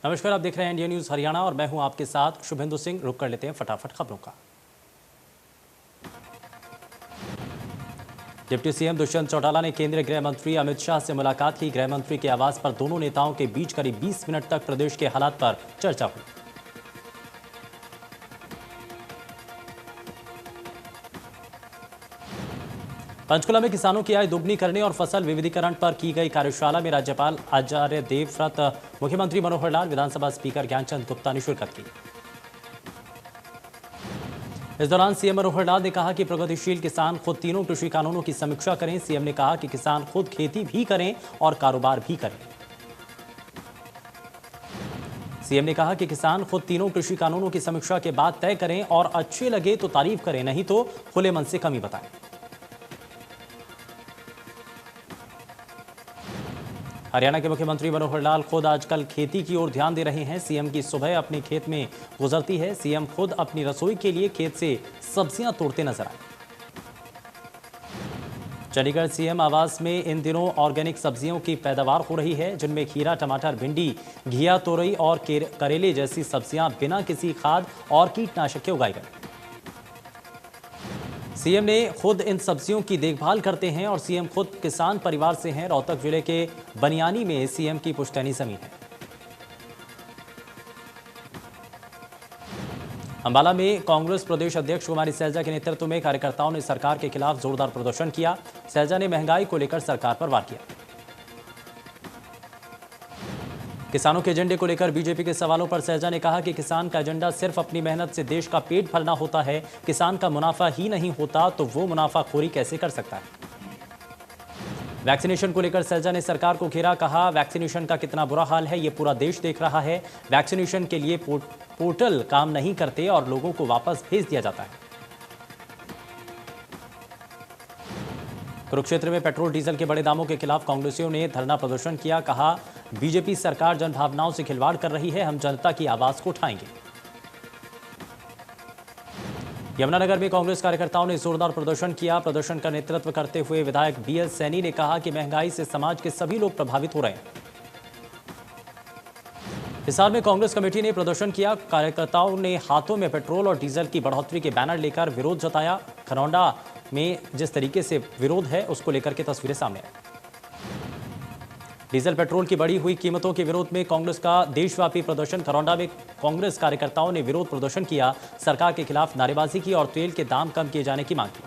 नमस्कार, आप देख रहे हैं इंडिया न्यूज हरियाणा और मैं हूं आपके साथ शुभेंदु सिंह। रुक कर लेते हैं फटाफट खबरों का। डिप्टी सीएम दुष्यंत चौटाला ने केंद्रीय गृह मंत्री अमित शाह से मुलाकात की। गृह मंत्री के आवास पर दोनों नेताओं के बीच करीब 20 मिनट तक प्रदेश के हालात पर चर्चा हुई। पंचकुला में किसानों की आय दोगुनी करने और फसल विविधीकरण पर की गई कार्यशाला में राज्यपाल आचार्य देवव्रत, मुख्यमंत्री मनोहर लाल, विधानसभा स्पीकर ज्ञानचंद गुप्ता ने शिरकत की। इस दौरान सीएम मनोहर लाल ने कहा कि प्रगतिशील किसान खुद तीनों कृषि कानूनों की समीक्षा करें। सीएम ने कहा कि किसान खुद खेती भी करें और कारोबार भी करें। सीएम ने कहा कि किसान खुद तीनों कृषि कानूनों की समीक्षा के बाद तय करें और अच्छे लगे तो तारीफ करें, नहीं तो खुले मन से कमी बताएं। हरियाणा के मुख्यमंत्री मनोहर लाल खुद आजकल खेती की ओर ध्यान दे रहे हैं। सीएम की सुबह अपने खेत में गुजरती है। सीएम खुद अपनी रसोई के लिए खेत से सब्जियां तोड़ते नजर आए। चंडीगढ़ सीएम आवास में इन दिनों ऑर्गेनिक सब्जियों की पैदावार हो रही है, जिनमें खीरा, टमाटर, भिंडी, घिया, तोरई और करेले जैसी सब्जियां बिना किसी खाद और कीटनाशक के उगाई गई। सीएम ने खुद इन सब्जियों की देखभाल करते हैं और सीएम खुद किसान परिवार से हैं। रोहतक जिले के बनियानी में सीएम की पुश्तैनी जमीन है। अंबाला में कांग्रेस प्रदेश अध्यक्ष कुमारी सैलजा के नेतृत्व में कार्यकर्ताओं ने सरकार के खिलाफ जोरदार प्रदर्शन किया। सैलजा ने महंगाई को लेकर सरकार पर वार किया। किसानों के एजेंडे को लेकर बीजेपी के सवालों पर सैलजा ने कहा कि किसान का एजेंडा सिर्फ अपनी मेहनत से देश का पेट भरना होता है। किसान का मुनाफा ही नहीं होता तो वो मुनाफाखोरी कैसे कर सकता है। वैक्सीनेशन को लेकर सैलजा ने सरकार को घेरा। कहा, वैक्सीनेशन का कितना बुरा हाल है ये पूरा देश देख रहा है। वैक्सीनेशन के लिए पोर्टल काम नहीं करते और लोगों को वापस भेज दिया जाता है। कुरुक्षेत्र में पेट्रोल डीजल के बड़े दामों के खिलाफ कांग्रेसियों ने धरना प्रदर्शन किया। कहा, बीजेपी सरकार जनभावनाओं से खिलवाड़ कर रही है। हम जनता की आवाज को उठाएंगे। यमुनानगर में कांग्रेस कार्यकर्ताओं ने जोरदार प्रदर्शन किया। प्रदर्शन का नेतृत्व करते हुए विधायक बीएस सैनी ने कहा कि महंगाई से समाज के सभी लोग प्रभावित हो रहे हैं। हिसार में कांग्रेस कमेटी ने प्रदर्शन किया। कार्यकर्ताओं ने हाथों में पेट्रोल और डीजल की बढ़ोतरी के बैनर लेकर विरोध जताया। खरौंडा में जिस तरीके से विरोध है उसको लेकर के तस्वीरें सामने आई। डीजल पेट्रोल की बढ़ी हुई कीमतों के विरोध में कांग्रेस का देशव्यापी प्रदर्शन। खरौंडा में कांग्रेस कार्यकर्ताओं ने विरोध प्रदर्शन किया। सरकार के खिलाफ नारेबाजी की और तेल के दाम कम किए जाने की मांग की।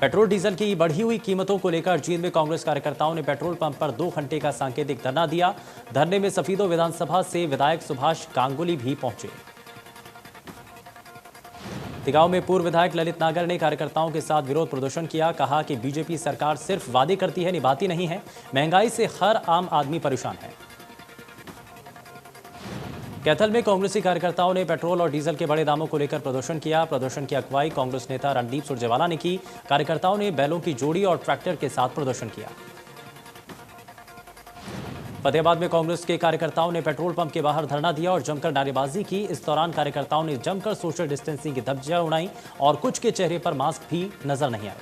पेट्रोल डीजल की बढ़ी हुई कीमतों को लेकर जींद में कांग्रेस कार्यकर्ताओं ने पेट्रोल पंप पर 2 घंटे का सांकेतिक धरना दिया। धरने में सफीदो विधानसभा से विधायक सुभाष गांगुली भी पहुंचे। तिगांव में पूर्व विधायक ललित नागर ने कार्यकर्ताओं के साथ विरोध प्रदर्शन किया। कहा कि बीजेपी सरकार सिर्फ वादे करती है, निभाती नहीं है। महंगाई से हर आम आदमी परेशान है। कैथल में कांग्रेसी कार्यकर्ताओं ने पेट्रोल और डीजल के बड़े दामों को लेकर प्रदर्शन किया। प्रदर्शन की अगुवाई कांग्रेस नेता रणदीप सुरजेवाला ने की। कार्यकर्ताओं ने बैलों की जोड़ी और ट्रैक्टर के साथ प्रदर्शन किया। फतेहाबाद में कांग्रेस के कार्यकर्ताओं ने पेट्रोल पंप के बाहर धरना दिया और जमकर नारेबाजी की। इस दौरान कार्यकर्ताओं ने जमकर सोशल डिस्टेंसिंग की धज्जियां उड़ाई और कुछ के चेहरे पर मास्क भी नजर नहीं आए।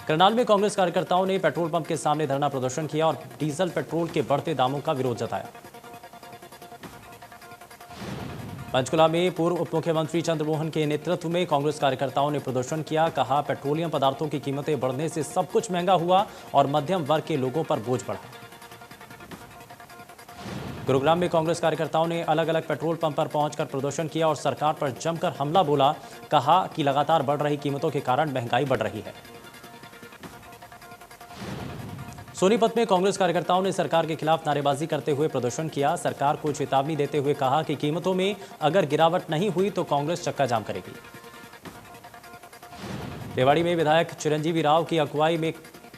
करनाल में कांग्रेस कार्यकर्ताओं ने पेट्रोल पंप के सामने धरना प्रदर्शन किया और डीजल पेट्रोल के बढ़ते दामों का विरोध जताया। पंचकुला में पूर्व उप मुख्यमंत्री चंद्रमोहन के नेतृत्व में कांग्रेस कार्यकर्ताओं ने प्रदर्शन किया। कहा, पेट्रोलियम पदार्थों की कीमतें बढ़ने से सब कुछ महंगा हुआ और मध्यम वर्ग के लोगों पर बोझ बढ़ा। गुरुग्राम में कांग्रेस कार्यकर्ताओं ने अलग अलग पेट्रोल पंप पर पहुंचकर प्रदर्शन किया और सरकार पर जमकर हमला बोला। कहा कि लगातार बढ़ रही कीमतों के कारण महंगाई बढ़ रही है। सोनीपत में कांग्रेस कार्यकर्ताओं ने सरकार के खिलाफ नारेबाजी करते हुए प्रदर्शन किया। सरकार को चेतावनी देते हुए कहा कि कीमतों में अगर गिरावट नहीं हुई तो कांग्रेस चक्का जाम करेगी। रेवाड़ी में विधायक चिरंजीवी राव की अगुवाई में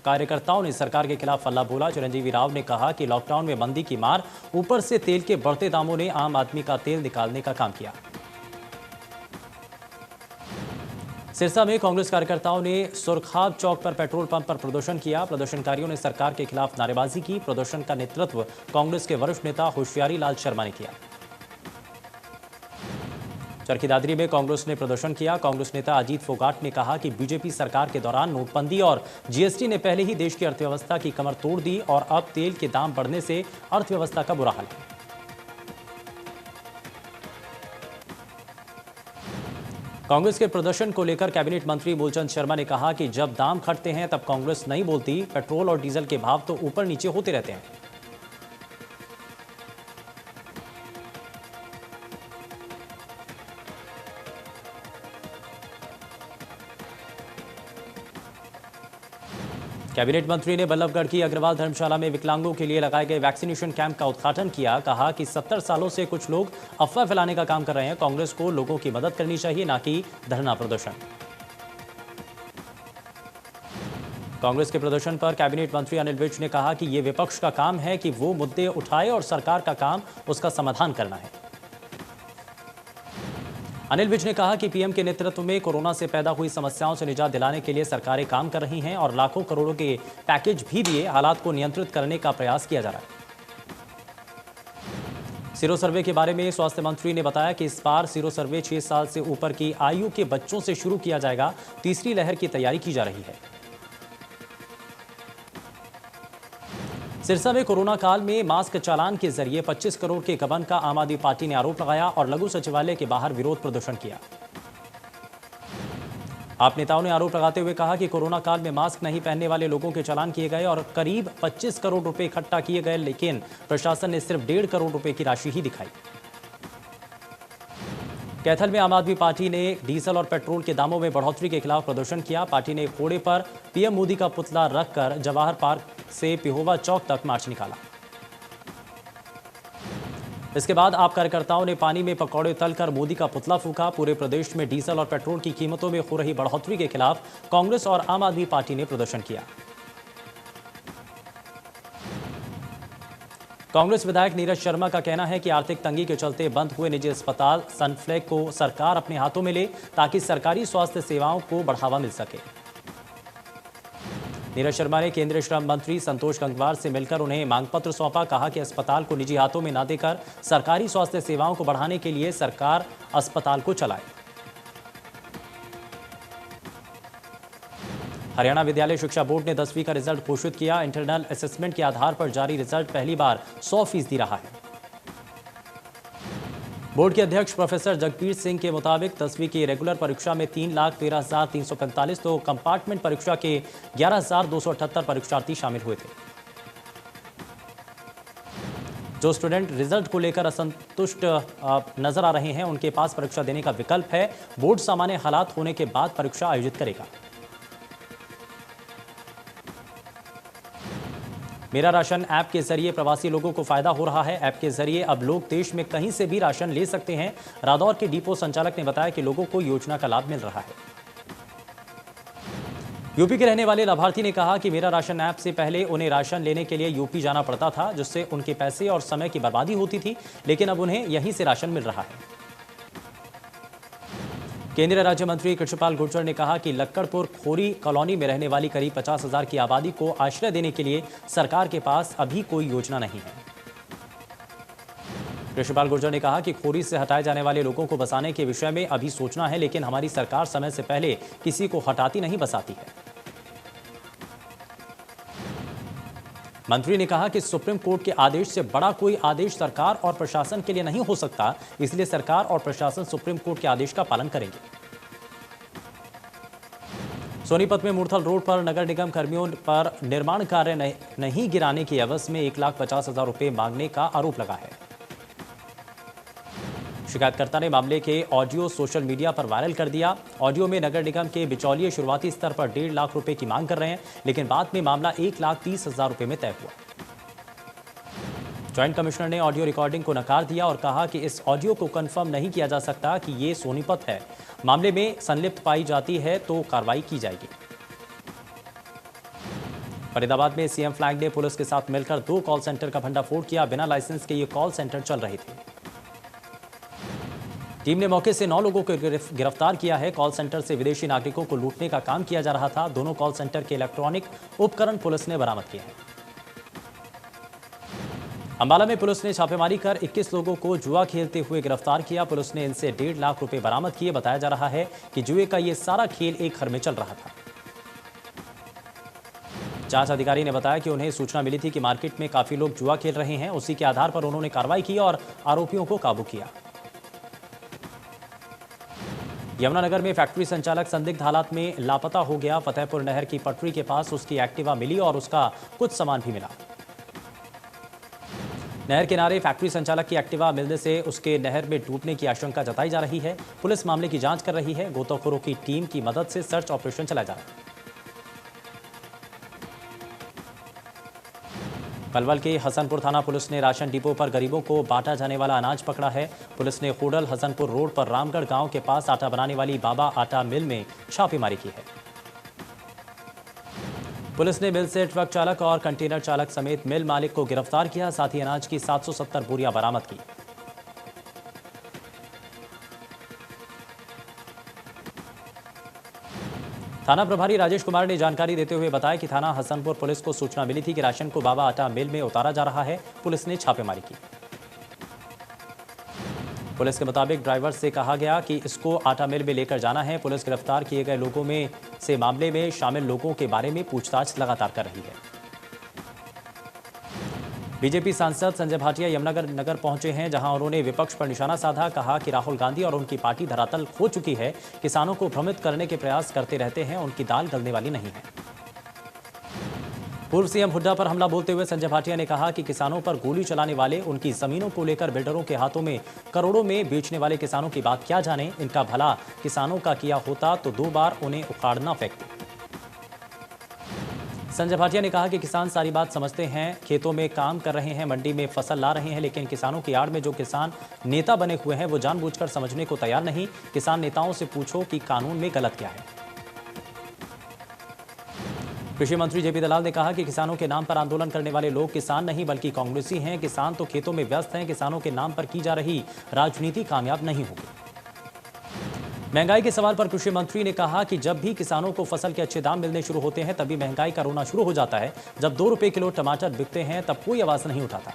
कार्यकर्ताओं ने सरकार के खिलाफ हल्ला बोला। चिरंजीवी राव ने कहा कि लॉकडाउन में बंदी की मार, ऊपर से तेल के बढ़ते दामों ने आम आदमी का तेल निकालने का काम किया। सिरसा में कांग्रेस कार्यकर्ताओं ने सुरखाब चौक पर पेट्रोल पंप पर प्रदर्शन किया। प्रदर्शनकारियों ने सरकार के खिलाफ नारेबाजी की। प्रदर्शन का नेतृत्व कांग्रेस के वरिष्ठ नेता होशियारी लाल शर्मा ने किया। चरखी दादरी में कांग्रेस ने प्रदर्शन किया। कांग्रेस नेता अजीत फोगाट ने कहा कि बीजेपी सरकार के दौरान नोटबंदी और जीएसटी ने पहले ही देश की अर्थव्यवस्था की कमर तोड़ दी और अब तेल के दाम बढ़ने से अर्थव्यवस्था का बुरा हाल है। कांग्रेस के प्रदर्शन को लेकर कैबिनेट मंत्री मूलचंद शर्मा ने कहा कि जब दाम घटते हैं तब कांग्रेस नहीं बोलती। पेट्रोल और डीजल के भाव तो ऊपर नीचे होते रहते हैं। कैबिनेट मंत्री ने बल्लभगढ़ की अग्रवाल धर्मशाला में विकलांगों के लिए लगाए गए वैक्सीनेशन कैंप का उद्घाटन किया। कहा कि 70 सालों से कुछ लोग अफवाह फैलाने का काम कर रहे हैं। कांग्रेस को लोगों की मदद करनी चाहिए, ना कि धरना प्रदर्शन। कांग्रेस के प्रदर्शन पर कैबिनेट मंत्री अनिल विज ने कहा कि ये विपक्ष का काम है कि वो मुद्दे उठाए और सरकार का काम उसका समाधान करना है। अनिल विज ने कहा कि पीएम के नेतृत्व में कोरोना से पैदा हुई समस्याओं से निजात दिलाने के लिए सरकारें काम कर रही हैं और लाखों करोड़ों के पैकेज भी दिए हालात को नियंत्रित करने का प्रयास किया जा रहा है। सीरो सर्वे के बारे में स्वास्थ्य मंत्री ने बताया कि इस बार सीरो सर्वे 6 साल से ऊपर की आयु के बच्चों से शुरू किया जाएगा। तीसरी लहर की तैयारी की जा रही है। सिरसा में कोरोना काल में मास्क चालान के जरिए 25 करोड़ के गबन का आम आदमी पार्टी ने आरोप लगाया और लघु सचिवालय के बाहर विरोध प्रदर्शन किया। आप नेताओं ने आरोप लगाते हुए कहा कि कोरोना काल में मास्क नहीं पहनने वाले लोगों के चालान किए गए और करीब 25 करोड़ रुपए इकट्ठा किए गए, लेकिन प्रशासन ने सिर्फ 1.5 करोड़ रुपए की राशि ही दिखाई। कैथल में आम आदमी पार्टी ने डीजल और पेट्रोल के दामों में बढ़ोतरी के खिलाफ प्रदर्शन किया। पार्टी ने घोड़े पर पीएम मोदी का पुतला रखकर जवाहर पार्क से पिहोवा चौक तक मार्च निकाला। इसके बाद आप कार्यकर्ताओं ने पानी में पकौड़े तलकर मोदी का पुतला फूंका। पूरे प्रदेश में डीजल और पेट्रोल की कीमतों में हो रही बढ़ोतरी के खिलाफ कांग्रेस और आम आदमी पार्टी ने प्रदर्शन किया। कांग्रेस विधायक नीरज शर्मा का कहना है कि आर्थिक तंगी के चलते बंद हुए निजी अस्पताल सनफ्लैग को सरकार अपने हाथों में ले ताकि सरकारी स्वास्थ्य सेवाओं को बढ़ावा मिल सके। नीरज शर्मा ने केंद्रीय श्रम मंत्री संतोष गंगवार से मिलकर उन्हें मांग पत्र सौंपा। कहा कि अस्पताल को निजी हाथों में न देकर सरकारी स्वास्थ्य सेवाओं को बढ़ाने के लिए सरकार अस्पताल को चलाए। हरियाणा विद्यालय शिक्षा बोर्ड ने 10वीं का रिजल्ट घोषित किया। इंटरनल असेसमेंट के आधार पर जारी रिजल्ट पहली बार 100% रहा है। बोर्ड के अध्यक्ष प्रोफेसर जगबीर सिंह के मुताबिक 10वीं की रेगुलर परीक्षा में 3,13,345 तो कंपार्टमेंट परीक्षा के 11,278 परीक्षार्थी शामिल हुए थे। जो स्टूडेंट रिजल्ट को लेकर असंतुष्ट नजर आ रहे हैं, उनके पास परीक्षा देने का विकल्प है। बोर्ड सामान्य हालात होने के बाद परीक्षा आयोजित करेगा। मेरा राशन ऐप के जरिए प्रवासी लोगों को फायदा हो रहा है। ऐप के जरिए अब लोग देश में कहीं से भी राशन ले सकते हैं। रादौर के डिपो संचालक ने बताया कि लोगों को योजना का लाभ मिल रहा है। यूपी के रहने वाले लाभार्थी ने कहा कि मेरा राशन ऐप से पहले उन्हें राशन लेने के लिए यूपी जाना पड़ता था, जिससे उनके पैसे और समय की बर्बादी होती थी, लेकिन अब उन्हें यहीं से राशन मिल रहा है। केंद्रीय राज्य मंत्री कृष्णपाल गुर्जर ने कहा कि लक्कड़पुर खोरी कॉलोनी में रहने वाली करीब 50,000 की आबादी को आश्रय देने के लिए सरकार के पास अभी कोई योजना नहीं है। कृष्णपाल गुर्जर ने कहा कि खोरी से हटाए जाने वाले लोगों को बसाने के विषय में अभी सोचना है, लेकिन हमारी सरकार समय से पहले किसी को हटाती नहीं, बसाती है। मंत्री ने कहा कि सुप्रीम कोर्ट के आदेश से बड़ा कोई आदेश सरकार और प्रशासन के लिए नहीं हो सकता, इसलिए सरकार और प्रशासन सुप्रीम कोर्ट के आदेश का पालन करेंगे। सोनीपत में मूर्थल रोड पर नगर निगम कर्मियों पर निर्माण कार्य नहीं गिराने की एवज में 1,50,000 रुपए मांगने का आरोप लगा है। शिकायतकर्ता ने मामले के ऑडियो सोशल मीडिया पर वायरल कर दिया। ऑडियो में नगर निगम के बिचौलिए शुरुआती स्तर पर 1.5 लाख रुपए की मांग कर रहे हैं, लेकिन बाद में मामला 1,30,000 रुपए में तय हुआ। ज्वाइंट कमिश्नर ने ऑडियो रिकॉर्डिंग को नकार दिया और कहा कि इस ऑडियो को कंफर्म नहीं किया जा सकता कि ये सोनीपत है। मामले में संलिप्त पाई जाती है तो कार्रवाई की जाएगी। फरीदाबाद में सीएम फ्लैग ने पुलिस के साथ मिलकर 2 कॉल सेंटर का भंडाफोड़ किया। बिना लाइसेंस के ये कॉल सेंटर चल रहे थे। टीम ने मौके से 9 लोगों को गिरफ्तार किया है। कॉल सेंटर से विदेशी नागरिकों को लूटने का काम किया जा रहा था। दोनों कॉल सेंटर के इलेक्ट्रॉनिक उपकरण पुलिस ने बरामद किए हैं। अंबाला में पुलिस ने छापेमारी कर 21 लोगों को जुआ खेलते हुए गिरफ्तार किया। पुलिस ने इनसे 1.5 लाख रुपए बरामद किए। बताया जा रहा है कि जुए का ये सारा खेल एक घर में चल रहा था। जांच अधिकारी ने बताया कि उन्हें सूचना मिली थी कि मार्केट में काफी लोग जुआ खेल रहे हैं। उसी के आधार पर उन्होंने कार्रवाई की और आरोपियों को काबू किया। यमुनानगर में फैक्ट्री संचालक संदिग्ध हालात में लापता हो गया। फतेहपुर नहर की पटरी के पास उसकी एक्टिवा मिली और उसका कुछ सामान भी मिला। नहर किनारे फैक्ट्री संचालक की एक्टिवा मिलने से उसके नहर में डूबने की आशंका जताई जा रही है। पुलिस मामले की जांच कर रही है। गोताखोरों की टीम की मदद से सर्च ऑपरेशन चलाया जा रहा है। पलवल के हसनपुर थाना पुलिस ने राशन डिपो पर गरीबों को बांटा जाने वाला अनाज पकड़ा है। पुलिस ने खोडल हसनपुर रोड पर रामगढ़ गांव के पास आटा बनाने वाली बाबा आटा मिल में छापेमारी की है। पुलिस ने मिल से ट्रक चालक और कंटेनर चालक समेत मिल मालिक को गिरफ्तार किया। साथ ही अनाज की 770 बोरियां बरामद की। थाना प्रभारी राजेश कुमार ने जानकारी देते हुए बताया कि थाना हसनपुर पुलिस को सूचना मिली थी कि राशन को बाबा आटा मिल में उतारा जा रहा है। पुलिस ने छापेमारी की। पुलिस के मुताबिक ड्राइवर से कहा गया कि इसको आटा मिल में लेकर जाना है। पुलिस गिरफ्तार किए गए लोगों में से मामले में शामिल लोगों के बारे में पूछताछ लगातार कर रही है। बीजेपी सांसद संजय भाटिया यमुनानगर नगर पहुंचे हैं, जहां उन्होंने विपक्ष पर निशाना साधा। कहा कि राहुल गांधी और उनकी पार्टी धरातल खो चुकी है। किसानों को भ्रमित करने के प्रयास करते रहते हैं। उनकी दाल गलने वाली नहीं है। पूर्व सीएम हुड्डा पर हमला बोलते हुए संजय भाटिया ने कहा कि किसानों पर गोली चलाने वाले, उनकी जमीनों को लेकर बिल्डरों के हाथों में करोड़ों में बेचने वाले किसानों की बात क्या जाने। इनका भला किसानों का किया होता तो 2 बार उन्हें उखाड़ना फेंकते। संजय भाटिया ने कहा कि किसान सारी बात समझते हैं, खेतों में काम कर रहे हैं, मंडी में फसल ला रहे हैं, लेकिन किसानों की आड़ में जो किसान नेता बने हुए हैं वो जानबूझकर समझने को तैयार नहीं। किसान नेताओं से पूछो कि कानून में गलत क्या है। कृषि मंत्री जेपी दलाल ने कहा कि किसानों के नाम पर आंदोलन करने वाले लोग किसान नहीं बल्कि कांग्रेसी हैं। किसान तो खेतों में व्यस्त हैं। किसानों के नाम पर की जा रही राजनीति कामयाब नहीं होगी। महंगाई के सवाल पर कृषि मंत्री ने कहा कि जब भी किसानों को फसल के अच्छे दाम मिलने शुरू होते हैं तभी महंगाई का रोना शुरू हो जाता है। जब 2 रुपए किलो टमाटर बिकते हैं तब कोई आवाज नहीं उठाता।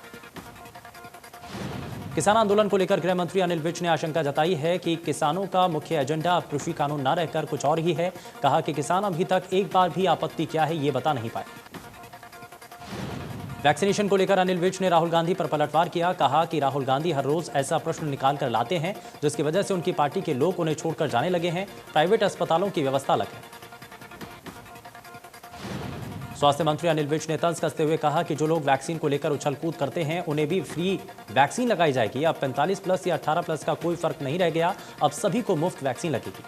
किसान आंदोलन को लेकर गृह मंत्री अनिल विज ने आशंका जताई है कि किसानों का मुख्य एजेंडा अब कृषि कानून न रहकर कुछ और ही है। कहा कि किसान अभी तक एक बार भी आपत्ति क्या है ये बता नहीं पाए। वैक्सीनेशन को लेकर अनिल विज ने राहुल गांधी पर पलटवार किया। कहा कि राहुल गांधी हर रोज ऐसा प्रश्न निकाल कर लाते हैं जिसकी वजह से उनकी पार्टी के लोग उन्हें छोड़कर जाने लगे हैं। प्राइवेट अस्पतालों की व्यवस्था अलग है। स्वास्थ्य मंत्री अनिल विज ने तंज कसते हुए कहा कि जो लोग वैक्सीन को लेकर उछल कूद करते हैं उन्हें भी फ्री वैक्सीन लगाई जाएगी। अब 45 प्लस या 18 प्लस का कोई फर्क नहीं रह गया। अब सभी को मुफ्त वैक्सीन लगेगी।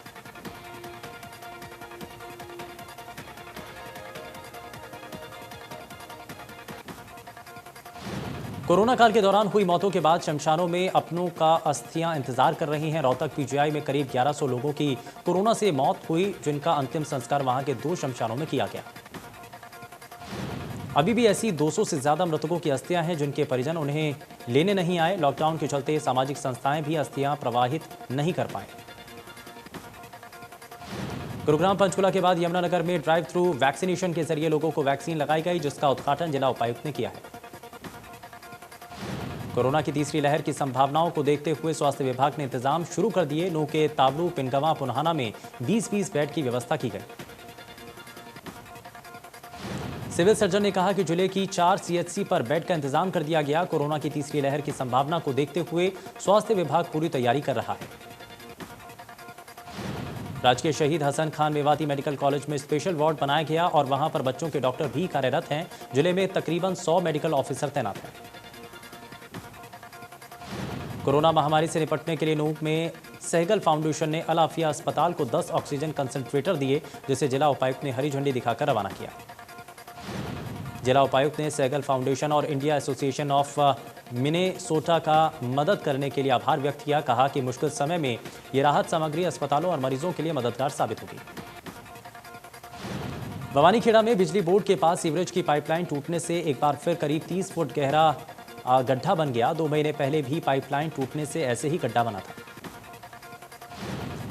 कोरोना काल के दौरान हुई मौतों के बाद शमशानों में अपनों का अस्थियां इंतजार कर रही हैं। रोहतक पीजीआई में करीब 1100 लोगों की कोरोना से मौत हुई, जिनका अंतिम संस्कार वहां के 2 शमशानों में किया गया। अभी भी ऐसी 200 से ज्यादा मृतकों की अस्थियां हैं जिनके परिजन उन्हें लेने नहीं आए। लॉकडाउन के चलते सामाजिक संस्थाएं भी अस्थियां प्रवाहित नहीं कर पाए। गुरुग्राम पंचकुला के बाद यमुनानगर में ड्राइव थ्रू वैक्सीनेशन के जरिए लोगों को वैक्सीन लगाई गई, जिसका उद्घाटन जिला उपायुक्त ने किया है। कोरोना की तीसरी लहर की संभावनाओं को देखते हुए स्वास्थ्य विभाग ने इंतजाम शुरू कर दिए। नू के ताबलू, पिनगवा, पुनहाना में 20-20 बेड की व्यवस्था की गई। सिविल सर्जन ने कहा कि जिले की 4 सीएचसी पर बेड का इंतजाम कर दिया गया। कोरोना की तीसरी लहर की संभावना को देखते हुए स्वास्थ्य विभाग पूरी तैयारी कर रहा है। राजकीय शहीद हसन खान मेवाती मेडिकल कॉलेज में स्पेशल वार्ड बनाया गया और वहां पर बच्चों के डॉक्टर भी कार्यरत हैं। जिले में तकरीबन 100 मेडिकल ऑफिसर तैनात हैं। कोरोना महामारी से निपटने के लिए नूक में सहगल फाउंडेशन ने अल आफिया अस्पताल को 10 ऑक्सीजन कंसंट्रेटर दिए, जिसे जिला उपायुक्त ने हरी झंडी दिखाकर रवाना किया। जिला उपायुक्त ने सहगल फाउंडेशन और इंडिया एसोसिएशन ऑफ मिनेसोटा का मदद करने के लिए आभार व्यक्त किया। कहा कि मुश्किल समय में ये राहत सामग्री अस्पतालों और मरीजों के लिए मददगार साबित होगी। भवानीखेड़ा में बिजली बोर्ड के पास सीवरेज की पाइपलाइन टूटने से एक बार फिर करीब 30 फुट गहरा गड्ढा बन गया। 2 महीने पहले भी पाइपलाइन टूटने से ऐसे ही गड्ढा बना था।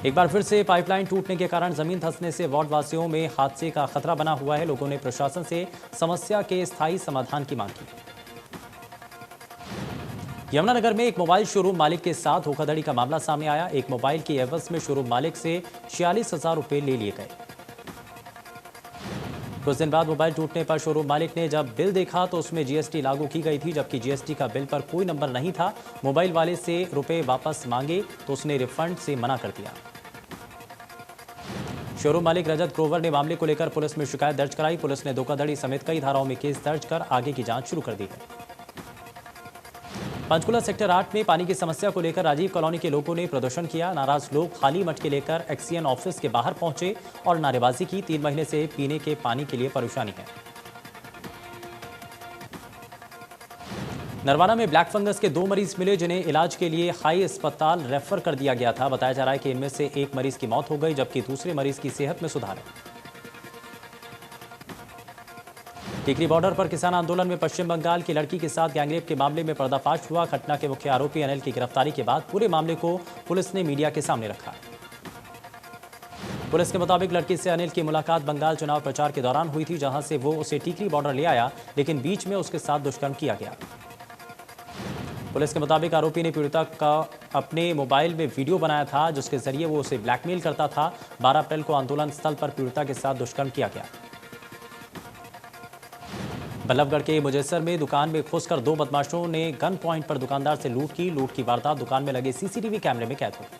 एक बार फिर से पाइपलाइन टूटने के कारण जमीन धंसने से वार्ड वासियों में हादसे का खतरा बना हुआ है। लोगों ने प्रशासन से समस्या के स्थायी समाधान की मांग की। यमुनानगर में एक मोबाइल शोरूम मालिक के साथ धोखाधड़ी का मामला सामने आया। एक मोबाइल की एवज में शोरूम मालिक से 46,000 रुपए ले लिए गए। कुछ दिन बाद मोबाइल टूटने पर शोरूम मालिक ने जब बिल देखा तो उसमें जीएसटी लागू की गई थी, जबकि जीएसटी का बिल पर कोई नंबर नहीं था। मोबाइल वाले से रुपए वापस मांगे तो उसने रिफंड से मना कर दिया। शोरूम मालिक रजत ग्रोवर ने मामले को लेकर पुलिस में शिकायत दर्ज कराई। पुलिस ने धोखाधड़ी समेत कई धाराओं में केस दर्ज कर आगे की जांच शुरू कर दी है। पंचकुला सेक्टर 8 में पानी की समस्या को लेकर राजीव कॉलोनी के लोगों ने प्रदर्शन किया। नाराज लोग खाली मटके लेकर एक्सीएन ऑफिस के बाहर पहुंचे और नारेबाजी की। 3 महीने से पीने के पानी के लिए परेशानी है। नरवाना में ब्लैक फंगस के 2 मरीज मिले, जिन्हें इलाज के लिए हाई अस्पताल रेफर कर दिया गया था। बताया जा रहा है कि इनमें से एक मरीज की मौत हो गई, जबकि दूसरे मरीज की सेहत में सुधार है। टिकरी बॉर्डर पर किसान आंदोलन में पश्चिम बंगाल की लड़की के साथ गैंगरेप के मामले में पर्दाफाश हुआ। घटना के मुख्य आरोपी अनिल की गिरफ्तारी के बाद पूरे मामले को पुलिस ने मीडिया के सामने रखा। पुलिस के मुताबिक लड़की से अनिल की मुलाकात बंगाल चुनाव प्रचार के दौरान हुई थी, जहां से वो उसे टिकरी बॉर्डर ले आया, लेकिन बीच में उसके साथ दुष्कर्म किया गया। पुलिस के मुताबिक आरोपी ने पीड़िता का अपने मोबाइल में वीडियो बनाया था, जिसके जरिए वो उसे ब्लैकमेल करता था। 12 अप्रैल को आंदोलन स्थल पर पीड़िता के साथ दुष्कर्म किया गया। बल्लभगढ़ के मुजस्सर में दुकान में घुसकर 2 बदमाशों ने गन पॉइंट पर दुकानदार से लूट की। लूट की वारदात दुकान में लगे सीसीटीवी कैमरे में कैद हो गई।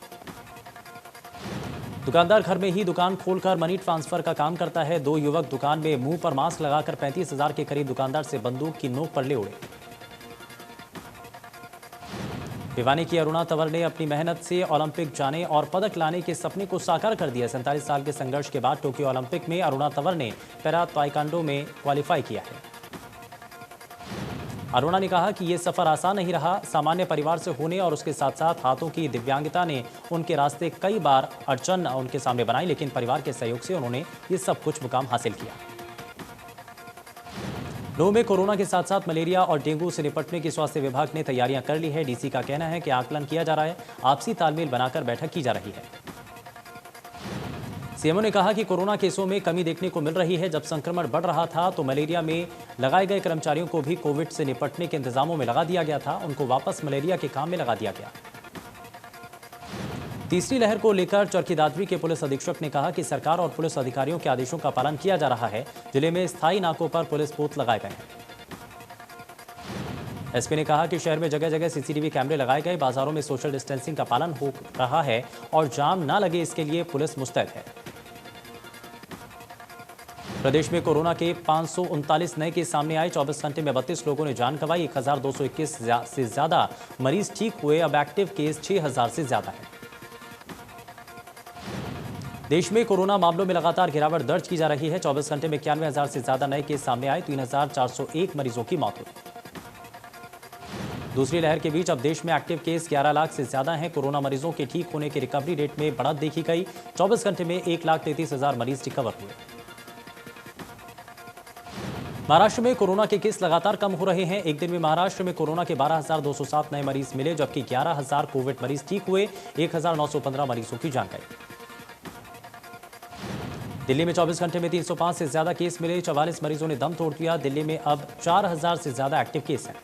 दुकानदार घर में ही दुकान खोलकर मनी ट्रांसफर का काम करता है। 2 युवक दुकान में मुंह पर मास्क लगाकर 35,000 के करीब दुकानदार से बंदूक की नोक पर ले उड़े। भिवानी की अरुणा तंवर ने अपनी मेहनत से ओलंपिक जाने और पदक लाने के सपने को साकार कर दिया। 47 साल के संघर्ष के बाद टोक्यो ओलंपिक में अरुणा तंवर ने पैरा ताइक्वांडो में क्वालिफाई किया है। अरुणा ने कहा कि ये सफर आसान नहीं रहा। सामान्य परिवार से होने और उसके साथ साथ हाथों की दिव्यांगता ने उनके रास्ते कई बार अड़चन उनके सामने बनाई, लेकिन परिवार के सहयोग से उन्होंने ये सब कुछ मुकाम हासिल किया। नूंह में कोरोना के साथ साथ मलेरिया और डेंगू से निपटने की स्वास्थ्य विभाग ने तैयारियां कर ली है। डीसी का कहना है कि आकलन किया जा रहा है, आपसी तालमेल बनाकर बैठक की जा रही है। सीएमओ ने कहा कि कोरोना केसों में कमी देखने को मिल रही है। जब संक्रमण बढ़ रहा था तो मलेरिया में लगाए गए कर्मचारियों को भी कोविड से निपटने के इंतजामों में लगा दिया गया था। उनको वापस मलेरिया के काम में लगा दिया गया। तीसरी लहर को लेकर चरखी दादरी के पुलिस अधीक्षक ने कहा कि सरकार और पुलिस अधिकारियों के आदेशों का पालन किया जा रहा है। जिले में स्थायी नाकों पर पुलिस बूथ लगाए गए हैं। एसपी ने कहा कि शहर में जगह जगह सीसीटीवी कैमरे लगाए गए। बाजारों में सोशल डिस्टेंसिंग का पालन हो रहा है और जाम ना लगे, इसके लिए पुलिस मुस्तैद है। प्रदेश में कोरोना के 539 नए केस सामने आए। 24 घंटे में 32 लोगों ने जान गंवाई। 1221 से ज्यादा मरीज ठीक हुए। अब एक्टिव केस 6000 से ज्यादा है। देश में कोरोना मामलों में लगातार गिरावट दर्ज की जा रही है। 24 घंटे में 91,000 से ज्यादा नए केस सामने आए। 3,401 मरीजों की मौत हुई। दूसरी लहर के बीच अब देश में एक्टिव केस 11 लाख से ज्यादा हैं। कोरोना मरीजों के ठीक होने की रिकवरी रेट में बढ़त देखी गई। 24 घंटे में 1,33,000 मरीज रिकवर हुए। महाराष्ट्र में कोरोना के केस लगातार कम हो रहे हैं। एक दिन में महाराष्ट्र में कोरोना के 12,207 नए मरीज मिले, जबकि 11,000 कोविड मरीज ठीक हुए। 1,915 मरीजों की जान गई। दिल्ली में 24 घंटे में 305 से ज्यादा केस मिले। 44 मरीजों ने दम तोड़ दिया। दिल्ली में अब 4,000 से ज्यादा एक्टिव केस हैं।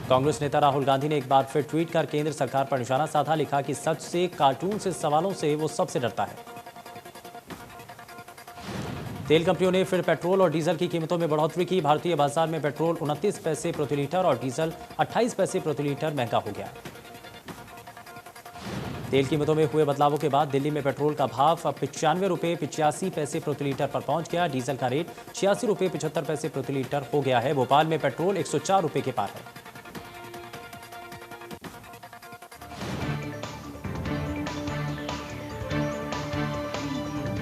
कांग्रेस नेता राहुल गांधी ने एक बार फिर ट्वीट कर केंद्र सरकार पर निशाना साधा। लिखा कि सच से, कार्टून से, सवालों से वो सबसे डरता है। तेल कंपनियों ने फिर पेट्रोल और डीजल की कीमतों में बढ़ोतरी की। भारतीय बाजार में पेट्रोल 29 पैसे प्रति लीटर और डीजल 28 पैसे प्रति लीटर महंगा हो गया। तेल कीमतों में हुए बदलावों के बाद दिल्ली में पेट्रोल का भाव अब 95 रुपये 85 पैसे प्रति लीटर पर पहुंच गया। डीजल का रेट 86 रुपये 75 पैसे प्रति लीटर हो गया है। भोपाल में पेट्रोल 104 रुपये के पार है।